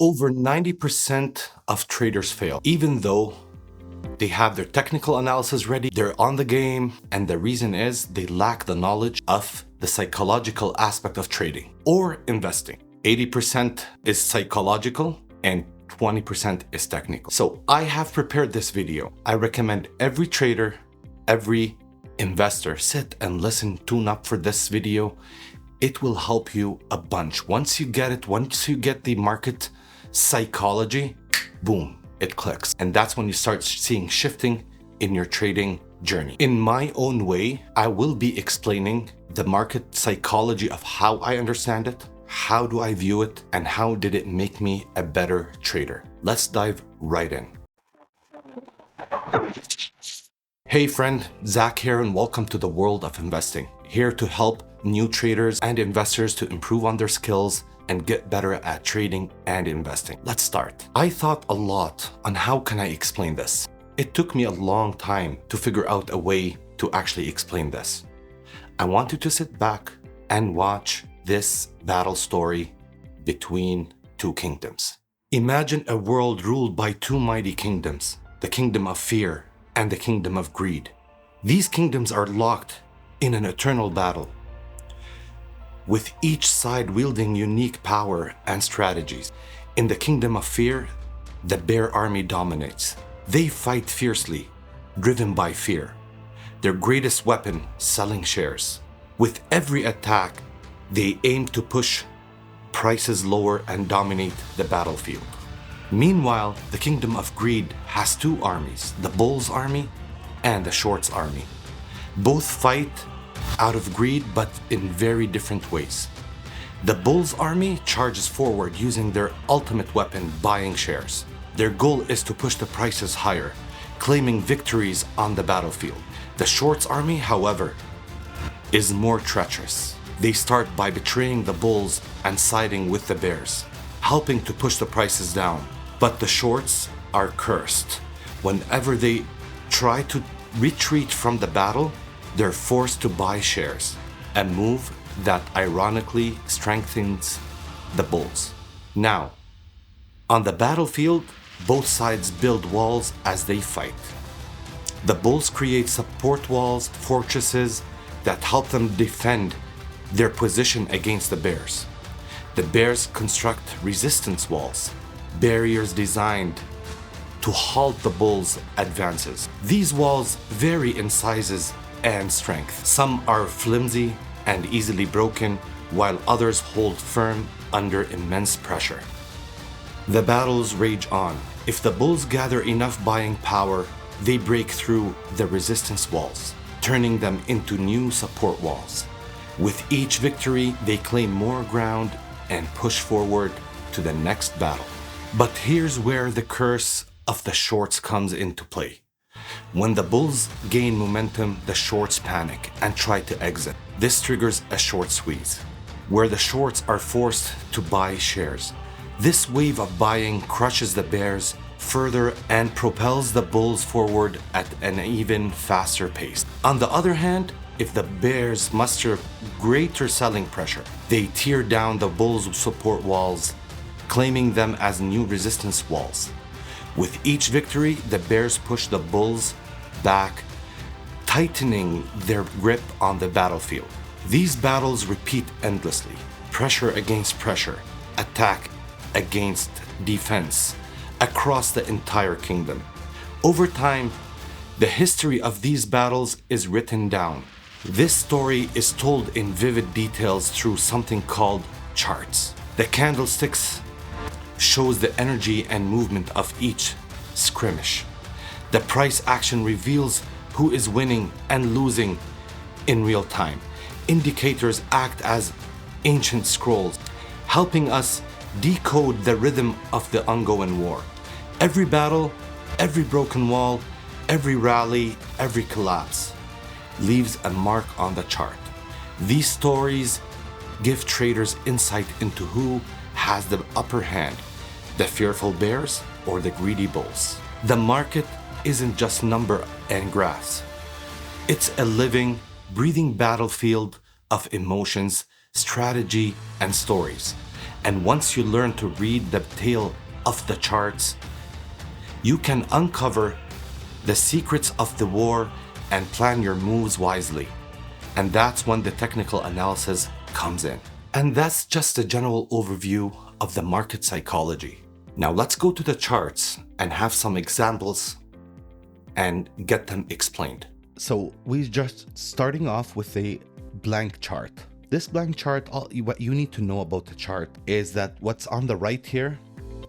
Over 90% of traders fail, even though they have their technical analysis ready, they're on the game, and the reason is they lack the knowledge of the psychological aspect of trading or investing. 80% is psychological and 20% is technical. So I have prepared this video. I recommend every trader, every investor sit and listen, tune up for this video. It will help you a bunch. Once you get the market psychology, boom, it clicks. And that's when you start seeing shifting in your trading journey. In my own way, I will be explaining the market psychology of how I understand it, how do I view it, and how did it make me a better trader. Let's dive right in. Hey friend, Zach here, and welcome to the world of investing. Here to help new traders and investors to improve on their skills and get better at trading and investing. Let's start. I thought a lot on how can I explain this. It took me a long time to figure out a way to actually explain this. I want you to sit back and watch this battle story between two kingdoms. Imagine a world ruled by two mighty kingdoms, the kingdom of fear and the kingdom of greed. These kingdoms are locked in an eternal battle, with each side wielding unique power and strategies. In the kingdom of fear, the bear army dominates. They fight fiercely, driven by fear. Their greatest weapon, selling shares. With every attack, they aim to push prices lower and dominate the battlefield. Meanwhile, the kingdom of greed has two armies, the bull's army and the short's army. Both fight out of greed, but in very different ways. The bull's army charges forward using their ultimate weapon, buying shares. Their goal is to push the prices higher, claiming victories on the battlefield. The short's army, however, is more treacherous. They start by betraying the bulls and siding with the bears, helping to push the prices down. But the shorts are cursed. Whenever they try to retreat from the battle, they're forced to buy shares, a move that ironically strengthens the bulls. Now, on the battlefield, both sides build walls as they fight. The bulls create support walls, fortresses that help them defend their position against the bears. The bears construct resistance walls, barriers designed to halt the bulls' advances. These walls vary in sizes and strength. Some are flimsy and easily broken, while others hold firm under immense pressure. The battles rage on. If the bulls gather enough buying power, they break through the resistance walls, turning them into new support walls. With each victory, they claim more ground and push forward to the next battle. But here's where the curse of the shorts comes into play. When the bulls gain momentum, the shorts panic and try to exit. This triggers a short squeeze, where the shorts are forced to buy shares. This wave of buying crushes the bears further and propels the bulls forward at an even faster pace. On the other hand, if the bears muster greater selling pressure, they tear down the bulls' support walls, claiming them as new resistance walls. With each victory, the bears push the bulls back, tightening their grip on the battlefield. These battles repeat endlessly. Pressure against pressure, attack against defense, across the entire kingdom. Over time, the history of these battles is written down. This story is told in vivid details through something called charts. The candlesticks shows the energy and movement of each skirmish. The price action reveals who is winning and losing in real time. Indicators act as ancient scrolls, helping us decode the rhythm of the ongoing war. Every battle, every broken wall, every rally, every collapse leaves a mark on the chart. These stories give traders insight into who has the upper hand, the fearful bears or the greedy bulls. The market isn't just number and graphs. It's a living, breathing battlefield of emotions, strategy, and stories. And once you learn to read the tail of the charts, you can uncover the secrets of the war and plan your moves wisely. And that's when the technical analysis comes in. And that's just a general overview of the market psychology. Now let's go to the charts and have some examples and get them explained. So we're just starting off with a blank chart. This blank chart, what you need to know about the chart is that what's on the right here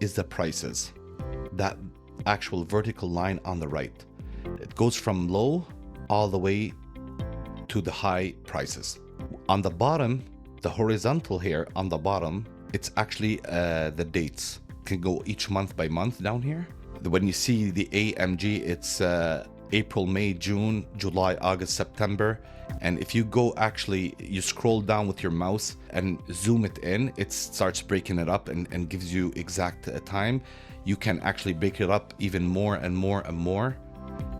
is the prices. That actual vertical line on the right. It goes from low all the way to the high prices. On the bottom, the horizontal here on the bottom, it's actually the dates. It can go each month by month down here. When you see the AMG, it's April, May, June, July, August, September. And if you go you scroll down with your mouse and zoom it in, it starts breaking it up and gives you exact time. You can actually break it up even more and more and more.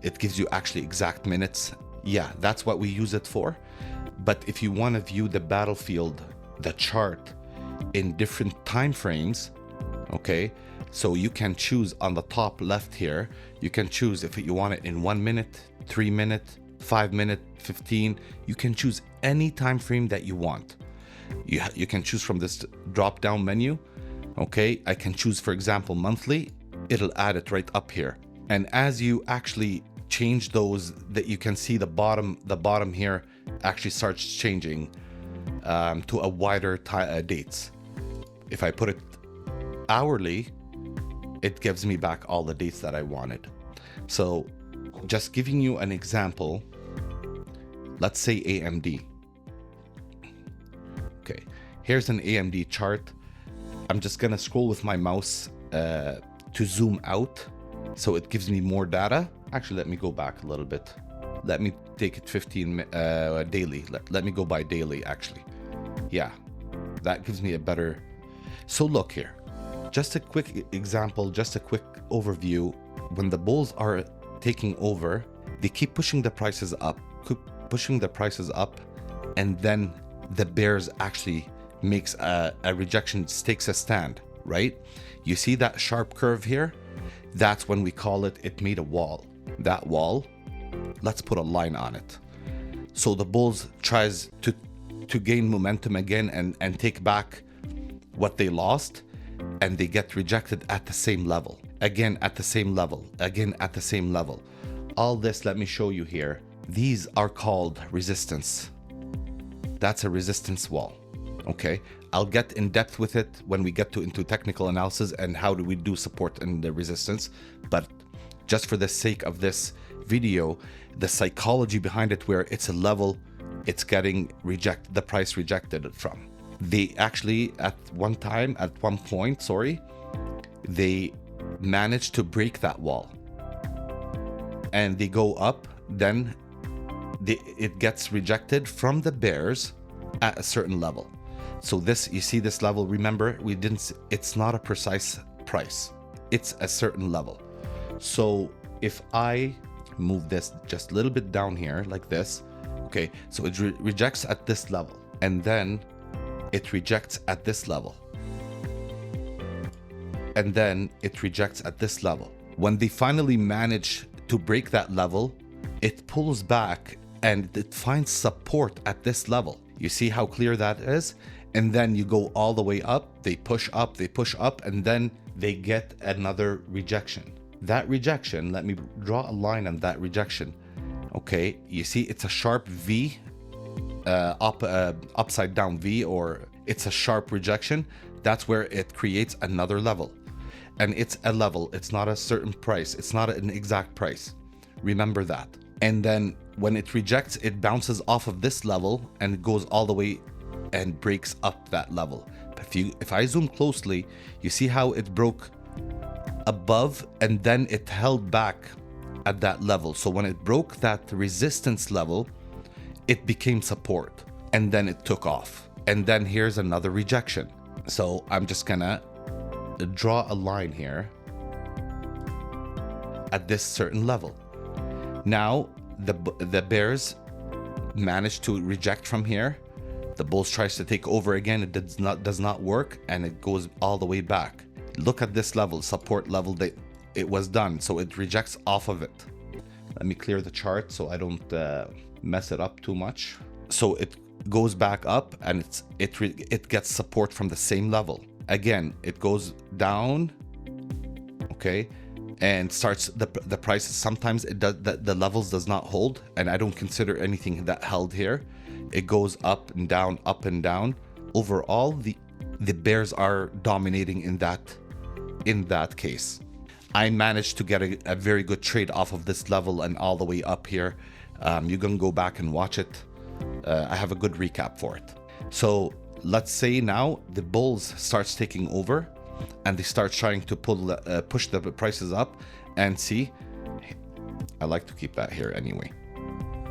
It gives you actually exact minutes. Yeah, that's what we use it for. But if you want to view the battlefield, the chart in different time frames, okay, so you can choose on the top left here, you can choose if you want it in 1 minute, 3 minute, 5 minute, 15. You can choose any time frame that you want. You can choose from this drop down menu. Okay, I can choose, for example, monthly. It'll add it right up here. And as you actually change those, that you can see the bottom here actually starts changing to a wider dates. If I put it hourly, it gives me back all the dates that I wanted. So just giving you an example, let's say AMD. Okay, here's an AMD chart. I'm just gonna scroll with my mouse to zoom out so it gives me more data. Actually, let me go back a little bit. Let me take it 15 daily. Let me go by daily, actually. Yeah, that gives me a better. So look here, just a quick example, just a quick overview. When the bulls are taking over, they keep pushing the prices up, and then the bears actually makes a rejection, takes a stand, right? You see that sharp curve here? That's when we call it made a wall. That wall, let's put a line on it. So the bulls tries to gain momentum again and take back what they lost, and they get rejected at the same level. Again at the same level, again at the same level. All this, let me show you here. These are called resistance. That's a resistance wall. Okay, I'll get in depth with it when we get into technical analysis and how do we do support and the resistance. But just for the sake of this video, the psychology behind it, where it's a level, it's getting the price rejected from. They actually at one point, they managed to break that wall and they go up, then it gets rejected from the bears at a certain level. So this, you see this level, remember, it's not a precise price. It's a certain level. So if I move this just a little bit down here like this, okay, so it rejects at this level, and then it rejects at this level, and then it rejects at this level. When they finally manage to break that level, it pulls back and it finds support at this level. You see how clear that is? And then you go all the way up, they push up, and then they get another rejection. That rejection, let me draw a line on that rejection. Okay, you see it's a sharp V, upside down V, or it's a sharp rejection. That's where it creates another level. And it's a level, it's not a certain price, it's not an exact price. Remember that. And then when it rejects, it bounces off of this level and it goes all the way and breaks up that level. If I zoom closely, you see how it broke above and then it held back at that level. So when it broke that resistance level, it became support, and then it took off. And then here's another rejection. So I'm just gonna draw a line here at this certain level. Now the bears managed to reject from here, The bulls tries to take over again, it does not work, and it goes all the way back. Look at this level, support level that it was done, so it rejects off of it. Let me clear the chart so I don't mess it up too much. So it goes back up, and it gets support from the same level. Again, it goes down, okay, and starts the prices. Sometimes it does the levels does not hold, and I don't consider anything that held here. It goes up and down, up and down. Overall, the bears are dominating in that case. I managed to get a very good trade off of this level and all the way up here. You can go back and watch it. I have a good recap for it. So let's say now the bulls starts taking over, and they start trying to push the prices up, and see, I like to keep that here anyway.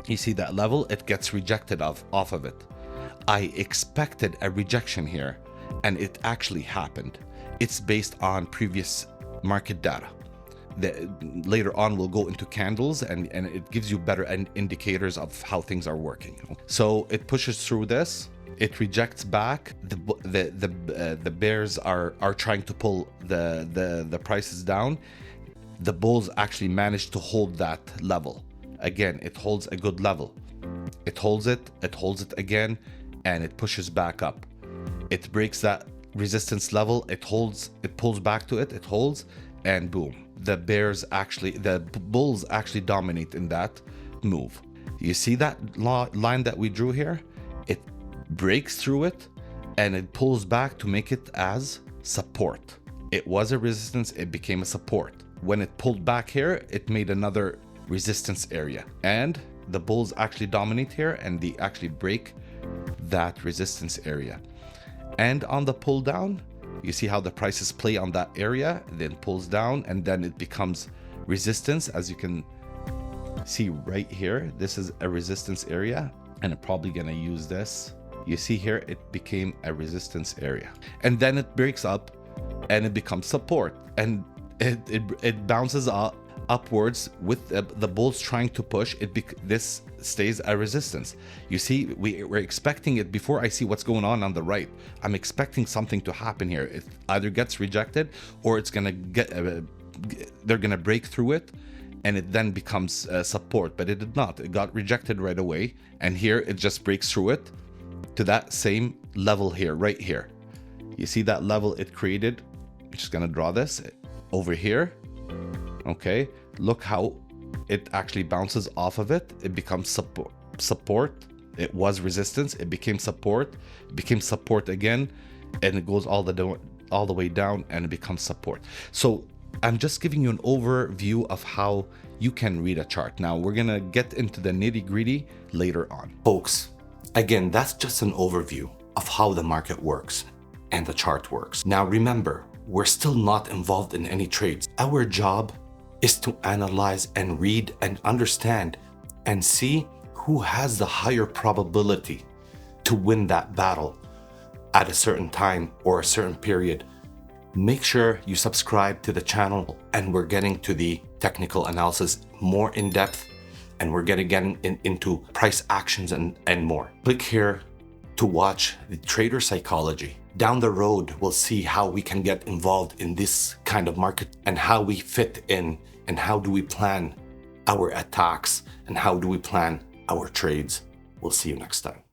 You see that level, it gets rejected off of it. I expected a rejection here, and it actually happened. It's based on previous market data. Later on we'll go into candles, and it gives you better indicators of how things are working. So it pushes through this, it rejects back. The bears are trying to pull the prices down. The bulls actually managed to hold that level. Again, it holds a good level. It holds it again, and it pushes back up. It breaks that resistance level, it pulls back to it, it holds, and boom. The bulls actually dominate in that move. You see that line that we drew here? It breaks through it, and it pulls back to make it as support. It was a resistance, it became a support. When it pulled back here, it made another resistance area, and the bulls actually dominate here, and they actually break that resistance area. And on the pull down, you see how the prices play on that area, then pulls down, and then it becomes resistance. As you can see right here, this is a resistance area, and I'm probably gonna use this. You see here, it became a resistance area, and then it breaks up and it becomes support, and it bounces upwards with the bulls trying to push it. This stays a resistance. You see, we're expecting it. Before I see what's going on the right, I'm expecting something to happen here. It either gets rejected, or it's gonna they're gonna break through it, and it then becomes support. But it did not. It got rejected right away, and here it just breaks through it to that same level here, right here. You see that level it created? I'm just gonna draw this over here. Okay, look how it actually bounces off of it. It becomes support. It was resistance, it became support, again, and it goes all the way down, and it becomes support. So I'm just giving you an overview of how you can read a chart. Now we're gonna get into the nitty-gritty later on. Folks, again, that's just an overview of how the market works and the chart works. Now remember, we're still not involved in any trades. Our job is to analyze and read and understand and see who has the higher probability to win that battle at a certain time or a certain period. Make sure you subscribe to the channel, and we're getting to the technical analysis more in depth, and we're getting into price actions and more. Click here to watch the trader psychology. Down the road, we'll see how we can get involved in this kind of market and how we fit in, and how do we plan our attacks, and how do we plan our trades. We'll see you next time.